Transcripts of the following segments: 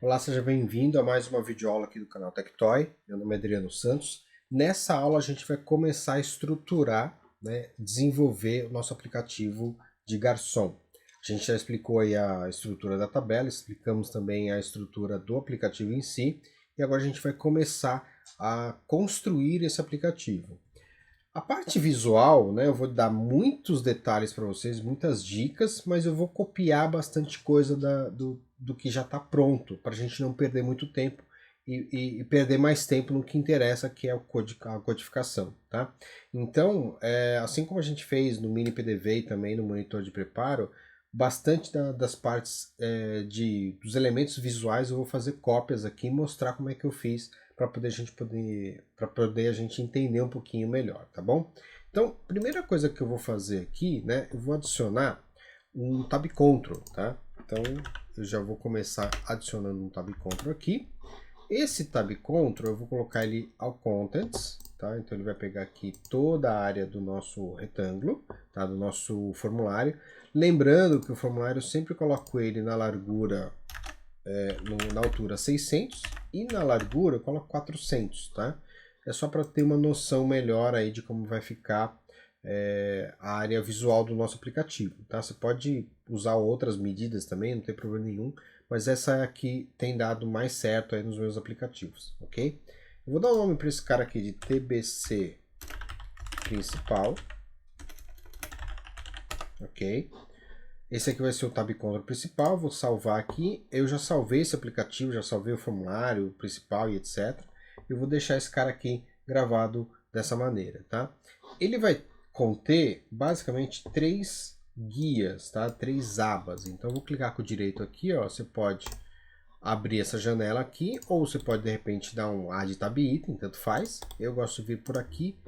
Olá, seja bem-vindo a mais uma videoaula aqui do canal Tectoy. Meu nome é Adriano Santos. Nessa aula a gente vai começar a estruturar, desenvolver o nosso aplicativo de garçom. A gente já explicou aí a estrutura da tabela, explicamos também a estrutura do aplicativo em si, e agora a gente vai começar a construir esse aplicativo. A parte visual, eu vou dar muitos detalhes para vocês, muitas dicas, mas eu vou copiar bastante coisa do que já está pronto, para a gente não perder muito tempo e perder mais tempo no que interessa, que é a codificação, tá? Então, assim como a gente fez no Mini PDV e também no monitor de preparo, bastante das partes dos elementos visuais eu vou fazer cópias aqui e mostrar como é que eu fiz para poder a gente entender um pouquinho melhor, tá bom? Então, primeira coisa que eu vou fazer aqui, eu vou adicionar um tab control, tá? Então, eu já vou começar adicionando um tab control aqui. Esse tab control eu vou colocar ele ao contents, tá? Então ele vai pegar aqui toda a área do nosso retângulo, tá? Do nosso formulário. Lembrando que o formulário eu sempre coloco ele na largura na altura 600 e na largura eu coloco 400, tá? É só para ter uma noção melhor aí de como vai ficar a área visual do nosso aplicativo, tá? Você pode usar outras medidas também, não tem problema nenhum, mas essa aqui tem dado mais certo aí nos meus aplicativos, ok? Eu vou dar o nome para esse cara aqui de TBC principal, ok? Esse aqui vai ser o tab control principal, vou salvar aqui. Eu já salvei esse aplicativo, já salvei o formulário principal e etc. Eu vou deixar esse cara aqui gravado dessa maneira, tá? Ele vai conter basicamente 3 guias, tá? 3 abas. Então eu vou clicar com o direito aqui, ó. Você pode abrir essa janela aqui, ou você pode de repente dar um add tab item, tanto faz. Eu gosto de vir por aqui.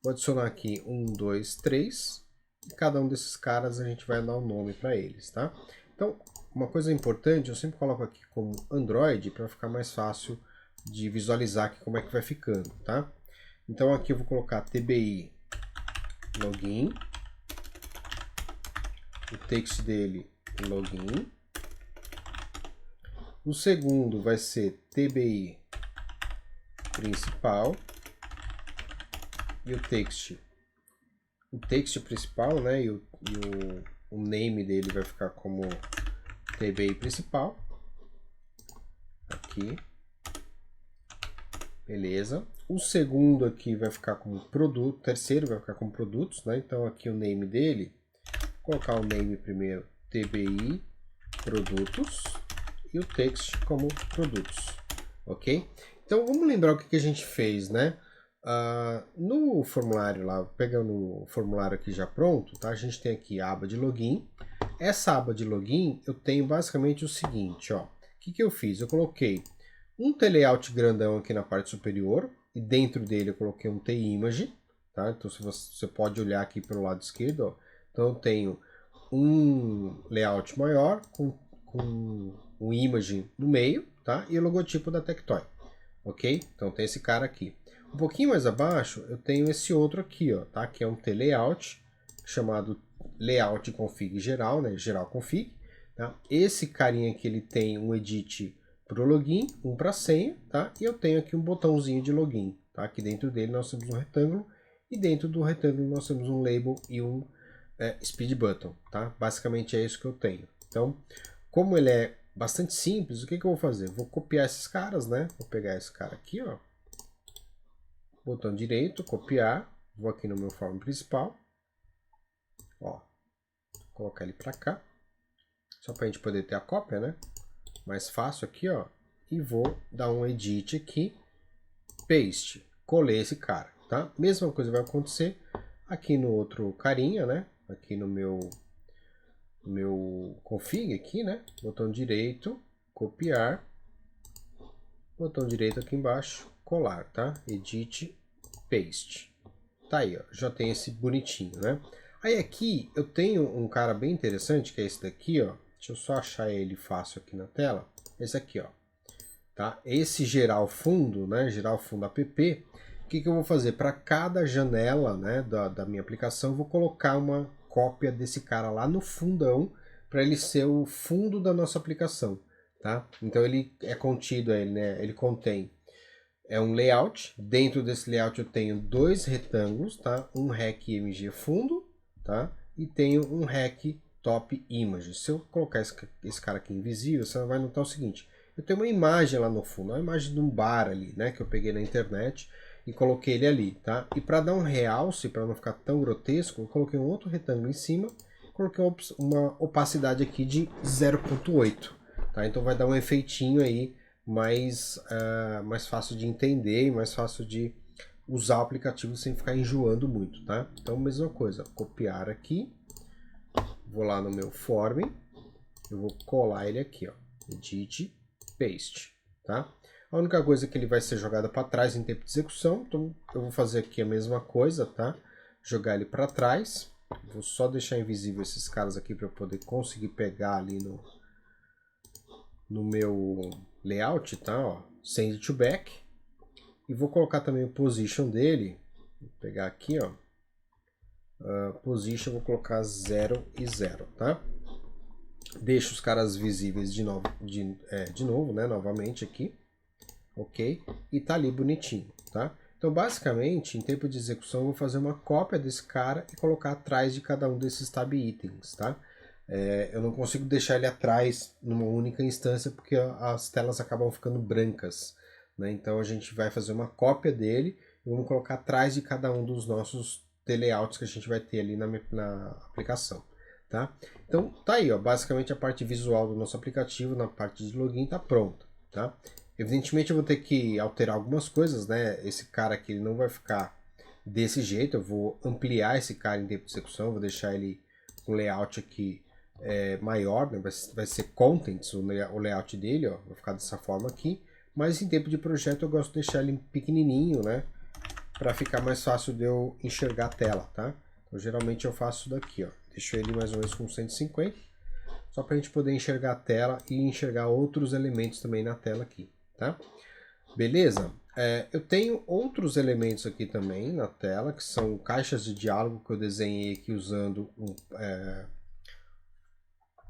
Vou adicionar aqui 1, 2, 3. E cada um desses caras a gente vai dar um nome para eles, tá? Então, uma coisa importante, eu sempre coloco aqui como Android para ficar mais fácil de visualizar aqui como é que vai ficando, tá? Então aqui eu vou colocar TBI login, o text dele login, o segundo vai ser TBI principal e o text principal, né? E o name dele vai ficar como TBI principal. Aqui. Beleza. O segundo aqui vai ficar como produto, o terceiro vai ficar como produtos, né? Então aqui o name dele, vou colocar o name primeiro, TBI produtos e o text como produtos, ok? Então vamos lembrar o que a gente fez, né? No formulário lá, pegando o formulário aqui já pronto, tá? A gente tem aqui a aba de login. Essa aba de login eu tenho basicamente o seguinte, ó. O que eu fiz? Eu coloquei um T-Layout grandão aqui na parte superior e dentro dele eu coloquei um T-Image, tá? Então você pode olhar aqui pelo lado esquerdo, ó. Então eu tenho um layout maior com um image no meio, tá? E o logotipo da Tectoy, ok? Então tem esse cara aqui. Um pouquinho mais abaixo eu tenho esse outro aqui, ó, tá? Que é um T-Layout chamado Layout Config Geral, né? Geral Config, tá? Esse carinha aqui ele tem um edit para o login, um para senha, tá? E eu tenho aqui um botãozinho de login, tá? Aqui dentro dele nós temos um retângulo e dentro do retângulo nós temos um label e um speed button, tá? Basicamente é isso que eu tenho. Então, como ele é bastante simples, o que eu vou fazer? Vou copiar esses caras, né? Vou pegar esse cara aqui, ó. Botão direito, copiar. Vou aqui no meu form principal. Ó. Colocar ele para cá. Só para a gente poder ter a cópia, né? Mais fácil aqui, ó. E vou dar um edit aqui. Paste. Colei esse cara, tá? Mesma coisa vai acontecer aqui no outro carinha, né? Aqui no meu config aqui, né? Botão direito, copiar. Botão direito aqui embaixo, colar, tá? Edit, paste. Tá aí, ó. Já tem esse bonitinho, né? Aí aqui eu tenho um cara bem interessante, que é esse daqui, ó. Deixa eu só achar ele fácil aqui na tela. Esse aqui, ó. Tá? Esse geral fundo, né? Geral fundo app. O que eu vou fazer? Para cada janela, né, da minha aplicação, eu vou colocar uma cópia desse cara lá no fundão, para ele ser o fundo da nossa aplicação. tá? Então ele é contido aí, né? Ele contém um layout. Dentro desse layout eu tenho dois retângulos, tá? Um rec img fundo, tá? E tenho um rec top image. Se eu colocar esse cara aqui invisível, você vai notar o seguinte: eu tenho uma imagem lá no fundo, uma imagem de um bar ali, né? Que eu peguei na internet e coloquei ele ali, tá? E para dar um realce, para não ficar tão grotesco, eu coloquei um outro retângulo em cima, coloquei uma opacidade aqui de 0.8, tá? Então vai dar um efeitinho aí mais fácil de entender e mais fácil de usar o aplicativo sem ficar enjoando muito, tá? Então, mesma coisa, copiar aqui, vou lá no meu form, eu vou colar ele aqui, ó, edit, paste, tá? A única coisa é que ele vai ser jogado para trás em tempo de execução, então eu vou fazer aqui a mesma coisa, tá? Jogar ele para trás, vou só deixar invisível esses caras aqui para eu poder conseguir pegar ali no meu layout, tá? Ó, send to back. E vou colocar também o position dele. Vou pegar aqui, ó. Position, vou colocar 0 e 0, tá? Deixo os caras visíveis de novo, né? Novamente aqui. Ok? E tá ali bonitinho, tá? Então, basicamente, em tempo de execução, eu vou fazer uma cópia desse cara e colocar atrás de cada um desses tab itens, tá? Eu não consigo deixar ele atrás numa única instância porque as telas acabam ficando brancas, né? Então a gente vai fazer uma cópia dele e vamos colocar atrás de cada um dos nossos layouts que a gente vai ter ali na aplicação, tá? Então tá aí, ó, basicamente a parte visual do nosso aplicativo na parte de login tá pronta, tá? Evidentemente eu vou ter que alterar algumas coisas, né? Esse cara aqui ele não vai ficar desse jeito, eu vou ampliar esse cara em tempo de execução, vou deixar ele com layout aqui maior, né? vai ser contents o layout dele, ó, vai ficar dessa forma aqui, mas em tempo de projeto eu gosto de deixar ele pequenininho, né, para ficar mais fácil de eu enxergar a tela, tá? Então geralmente eu faço isso daqui, ó, deixo ele mais ou menos com 150, só para a gente poder enxergar a tela e enxergar outros elementos também na tela aqui, tá? Beleza? Eu tenho outros elementos aqui também na tela, que são caixas de diálogo que eu desenhei aqui usando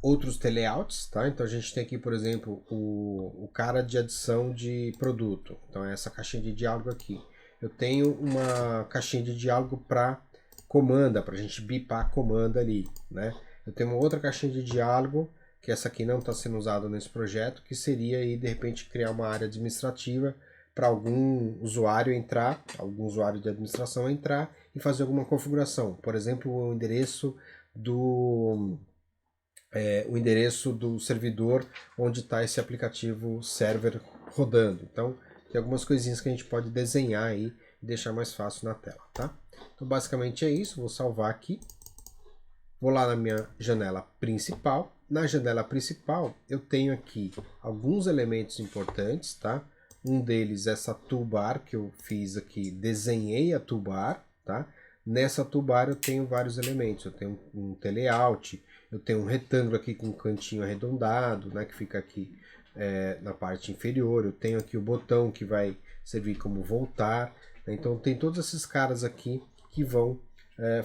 outros layouts, tá? Então a gente tem aqui, por exemplo, o cara de adição de produto. Então é essa caixinha de diálogo aqui. Eu tenho uma caixinha de diálogo para comanda, para a gente bipar a comanda ali, né? Eu tenho uma outra caixinha de diálogo, que essa aqui não está sendo usada nesse projeto, que seria aí, de repente, criar uma área administrativa para algum usuário entrar, algum usuário de administração entrar e fazer alguma configuração. Por exemplo, o endereço do servidor onde está esse aplicativo server rodando. Então, tem algumas coisinhas que a gente pode desenhar aí e deixar mais fácil na tela, tá? Então, basicamente é isso. Vou salvar aqui. Vou lá na minha janela principal. Na janela principal, eu tenho aqui alguns elementos importantes, tá? Um deles é essa toolbar que eu fiz aqui, desenhei a toolbar, tá? Nessa toolbar eu tenho vários elementos. Eu tenho um layout, eu tenho um retângulo aqui com um cantinho arredondado, né, que fica aqui na parte inferior. Eu tenho aqui o botão que vai servir como voltar, né? Então tem todos esses caras aqui que vão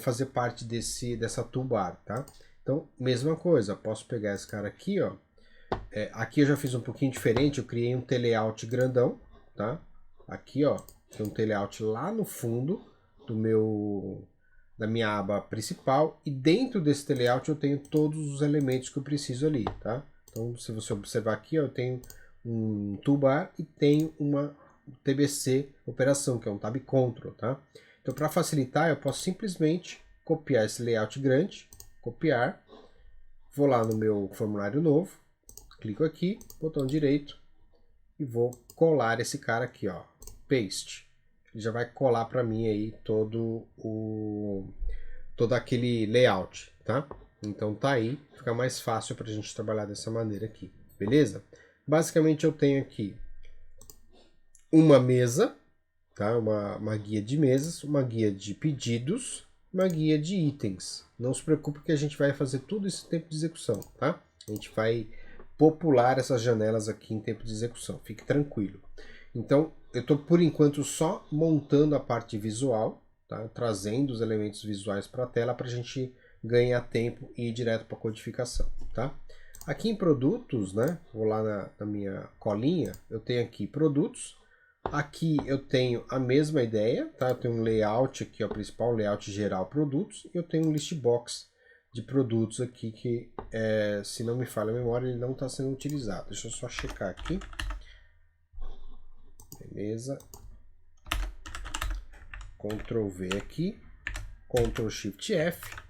fazer parte dessa toolbar, tá? Então, mesma coisa, posso pegar esse cara aqui, ó. Aqui eu já fiz um pouquinho diferente, eu criei um layout grandão, tá? Aqui, ó, tem um layout lá no fundo da minha aba principal, e dentro desse layout eu tenho todos os elementos que eu preciso ali, tá? Então, se você observar aqui, ó, eu tenho um toolbar e tenho uma TBC operação, que é um tab control, tá? Então, para facilitar, eu posso simplesmente copiar esse layout grande, copiar, vou lá no meu formulário novo, clico aqui, botão direito, e vou colar esse cara aqui, ó, paste. Ele já vai colar para mim aí todo aquele layout, tá? Então tá aí, fica mais fácil para a gente trabalhar dessa maneira aqui, beleza? Basicamente eu tenho aqui uma mesa, tá? Uma guia de mesas, uma guia de pedidos, uma guia de itens. Não se preocupe que a gente vai fazer tudo isso em tempo de execução, tá? A gente vai popular essas janelas aqui em tempo de execução, fique tranquilo. Então, eu estou por enquanto só montando a parte visual, tá? Trazendo os elementos visuais para a tela para a gente ganhar tempo e ir direto para a codificação, tá? Aqui em produtos, né? Vou lá na minha colinha, eu tenho aqui produtos. Aqui eu tenho a mesma ideia, tá? Eu tenho um layout aqui, o principal layout geral produtos, e eu tenho um list box de produtos aqui que, se não me falha a memória, ele não está sendo utilizado. Deixa eu só checar aqui. Beleza. Ctrl V aqui, Ctrl Shift F.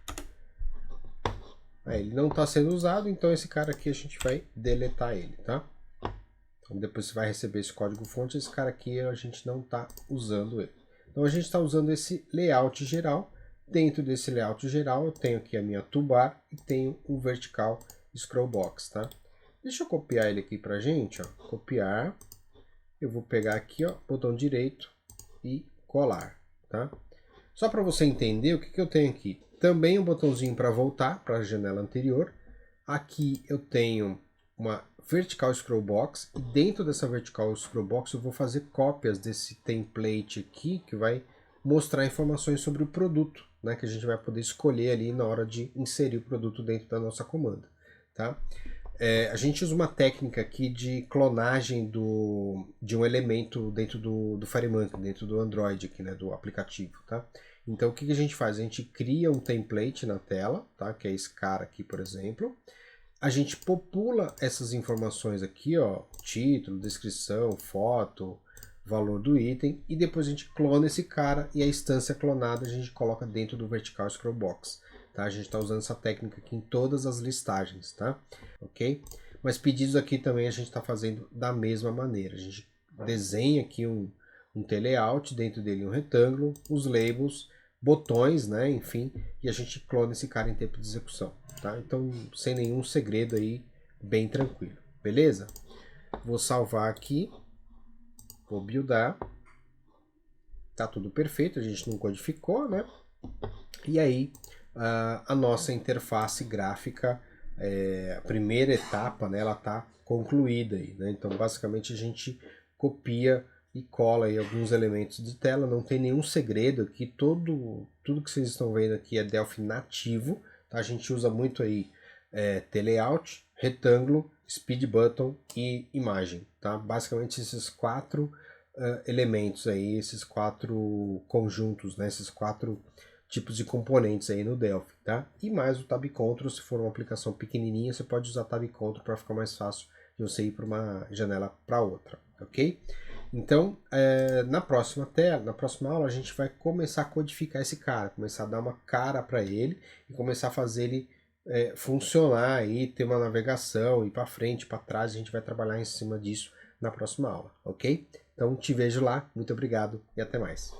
Aí, ele não está sendo usado, então esse cara aqui a gente vai deletar ele, tá? Então depois você vai receber esse código fonte, esse cara aqui a gente não está usando ele. Então a gente está usando esse layout geral. Dentro desse layout geral eu tenho aqui a minha toolbar e tenho um vertical scroll box, tá? Deixa eu copiar ele aqui pra gente, ó. Copiar. Eu vou pegar aqui, ó, botão direito e colar, tá? Só para você entender o que eu tenho aqui. Também um botãozinho para voltar para a janela anterior. Aqui eu tenho uma vertical scroll box e dentro dessa vertical scroll box eu vou fazer cópias desse template aqui que vai mostrar informações sobre o produto, né, que a gente vai poder escolher ali na hora de inserir o produto dentro da nossa comanda, tá? A gente usa uma técnica aqui de clonagem de um elemento dentro do FireMonkey, dentro do Android aqui, né, do aplicativo, tá? Então o que a gente faz? A gente cria um template na tela, tá? Que é esse cara aqui, por exemplo. A gente popula essas informações aqui, ó, título, descrição, foto, valor do item, e depois a gente clona esse cara e a instância clonada a gente coloca dentro do vertical scroll box. Tá? A gente está usando essa técnica aqui em todas as listagens, tá? Ok? Mas pedidos aqui também a gente está fazendo da mesma maneira. A gente desenha aqui um layout, dentro dele um retângulo, os labels, botões, né? Enfim, e a gente clona esse cara em tempo de execução, tá? Então, sem nenhum segredo aí, bem tranquilo, beleza? Vou salvar aqui, vou buildar, tá tudo perfeito, a gente não codificou, né? E aí, a nossa interface gráfica, a primeira etapa, né, ela está concluída aí, né? Então, basicamente, a gente copia e cola aí alguns elementos de tela, não tem nenhum segredo aqui, tudo que vocês estão vendo aqui é Delphi nativo, tá? A gente usa muito aí T-Layout, retângulo, speed button e imagem, tá? Basicamente esses quatro elementos aí, esses quatro conjuntos, né? Esses quatro tipos de componentes aí no Delphi, tá? E mais o Tab Ctrl, se for uma aplicação pequenininha, você pode usar Tab Ctrl para ficar mais fácil de você ir para uma janela para outra, ok? Então, na próxima aula, a gente vai começar a codificar esse cara, começar a dar uma cara para ele e começar a fazer ele funcionar aí, ter uma navegação, ir para frente, para trás, a gente vai trabalhar em cima disso na próxima aula, ok? Então, te vejo lá, muito obrigado e até mais.